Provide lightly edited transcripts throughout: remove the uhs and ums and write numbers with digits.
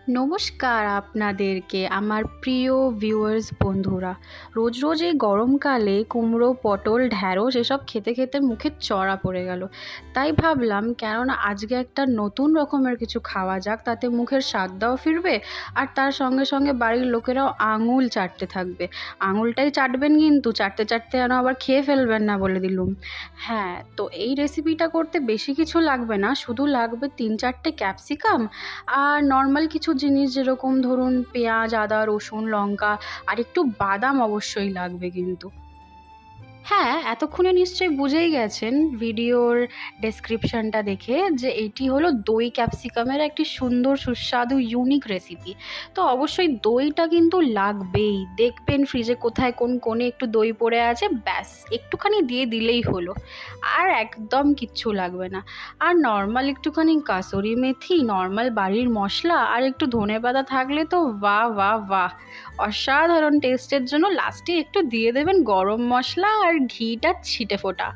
নমস্কার আপনাদেরকে আমার প্রিয় ভিউয়ার্স বন্ধুরা। রোজ রোজ এই গরমকালে কুমড়ো, পটল, ঢ্যাঁড়স এসব খেতে খেতে মুখে চড়া পড়ে গেল। তাই ভাবলাম কেননা আজকে একটা নতুন রকমের কিছু খাওয়া যাক, তাতে মুখের স্বাদটাও ফিরবে আর তার সঙ্গে সঙ্গে বাড়ির লোকেরাও আঙুল চাটতে থাকবে। আঙুলটাই চাটবেন, কিন্তু চাটতে চাটতে যেন আবার খেয়ে ফেলবেন না বলে দিলুম। হ্যাঁ, তো এই রেসিপিটা করতে বেশি কিছু লাগবে না, শুধু লাগবে 3-4টে ক্যাপসিকাম আর নর্মাল কিছু জিনিস, যেরকম ধরুন পেঁয়াজ, আদা, রসুন, লঙ্কা আর একটু বাদাম অবশ্যই লাগবে কিন্তু। হ্যাঁ, এতক্ষণে নিশ্চয়ই বুঝেই গেছেন ভিডিওর ডেসক্রিপশনটা দেখে যে এটি হলো দই ক্যাপসিকামের একটি সুন্দর সুস্বাদু ইউনিক রেসিপি। তো অবশ্যই দইটা কিন্তু লাগবেই। দেখবেন ফ্রিজে কোথায় কোন কোণে একটু দই পড়ে আছে, ব্যাস একটুখানি দিয়ে দিলেই হলো। আর একদম কিচ্ছু লাগবে না। আর নর্মাল একটুখানি কাসুরি মেথি, নর্মাল বাড়ির মশলা আর একটু ধনেপাতা থাকলে তো বাহ বাহ বাহ, অসাধারণ টেস্টের জন্য লাস্টে একটু দিয়ে দেবেন গরম মশলা আর ঘিটা ছিটে ফোটা।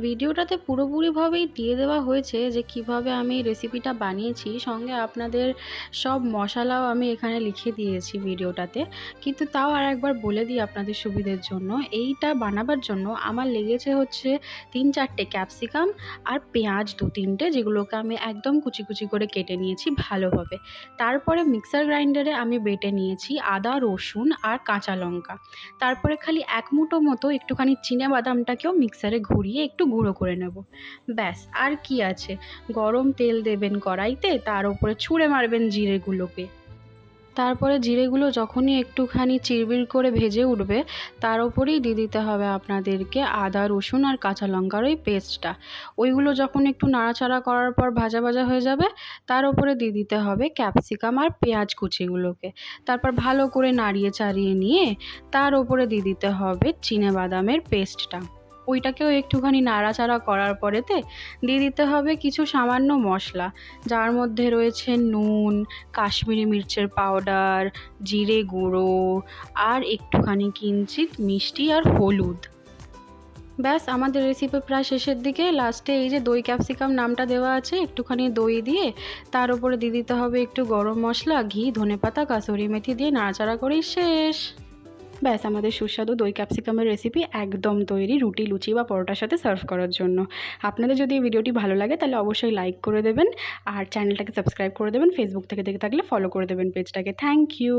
ভিডিওটাতে পুরোপুরিভাবেই দিয়ে দেওয়া হয়েছে যে কিভাবে আমি রেসিপিটা বানিয়েছি, সঙ্গে আপনাদের সব মশলাও আমি এখানে লিখে দিয়েছি ভিডিওটাতে। কিন্তু তাও আর একবার বলে দিই আপনাদের সুবিধের জন্য, এইটা বানাবার জন্য আমার লেগেছে হচ্ছে 3-4টে ক্যাপসিকাম আর পেঁয়াজ 2-3টে, যেগুলোকে আমি একদম কুচি কুচি করে কেটে নিয়েছি ভালোভাবে। তারপরে মিক্সার গ্রাইন্ডারে আমি বেটে নিয়েছি আদা, রসুন আর কাঁচা লঙ্কা। তারপরে খালি এক মুঠো মতো একটুখানি চিনেবাদামটাকেও মিক্সারে ঘুরিয়ে একটু গুঁড়ো করে নেব। ব্যাস, আর কি আছে, গরম তেল দেবেন কড়াইতে, তার উপরে ছুঁড়ে মারবেন জিরেগুলোকে। তারপরে জিরেগুলো যখনই একটুখানি চিরবির করে ভেজে উঠবে, তার ওপরেই দিয়ে দিতে হবে আপনাদেরকে আদা, রসুন আর কাঁচা লঙ্কার ওই পেস্টটা। ওইগুলো যখন একটু নাড়াচাড়া করার পর ভাজা ভাজা হয়ে যাবে, তার ওপরে দিয়ে দিতে হবে ক্যাপসিকাম আর পেঁয়াজ কুচিগুলোকে। তারপর ভালো করে নাড়িয়ে চাড়িয়ে নিয়ে তার ওপরে দিয়ে দিতে হবে চিনেবাদামের পেস্টটা। ওইটাকেও একটুখানি নাড়াচাড়া করার পরেতে দিয়ে দিতে হবে কিছু সামান্য মশলা, যার মধ্যে রয়েছে নুন, কাশ্মীরি মির্চের পাউডার, জিরে গুঁড়ো আর একটুখানি কিঞ্চিত মিষ্টি আর হলুদ। ব্যাস, আমাদের রেসিপি প্রায় শেষের দিকে। লাস্টে এই যে দই ক্যাপসিকাম নামটা দেওয়া আছে, একটুখানি দই দিয়ে তার উপরে দিয়ে দিতে হবে একটু গরম মশলা, ঘি, ধনেপাতা, কাসুরি মেথি দিয়ে নাড়াচাড়া করেই শেষ। ব্যাস, আমাদের সুস্বাদু দই ক্যাপসিকামের রেসিপি একদম তৈরি রুটি, লুচি বা পরোটার সাথে সার্ভ করার জন্য। আপনাদের যদি এই ভিডিওটি ভালো লাগে তাহলে অবশ্যই লাইক করে দেবেন আর চ্যানেলটাকে সাবস্ক্রাইব করে দেবেন। ফেসবুক থেকে দেখে থাকলে ফলো করে দেবেন পেজটাকে। Thank you.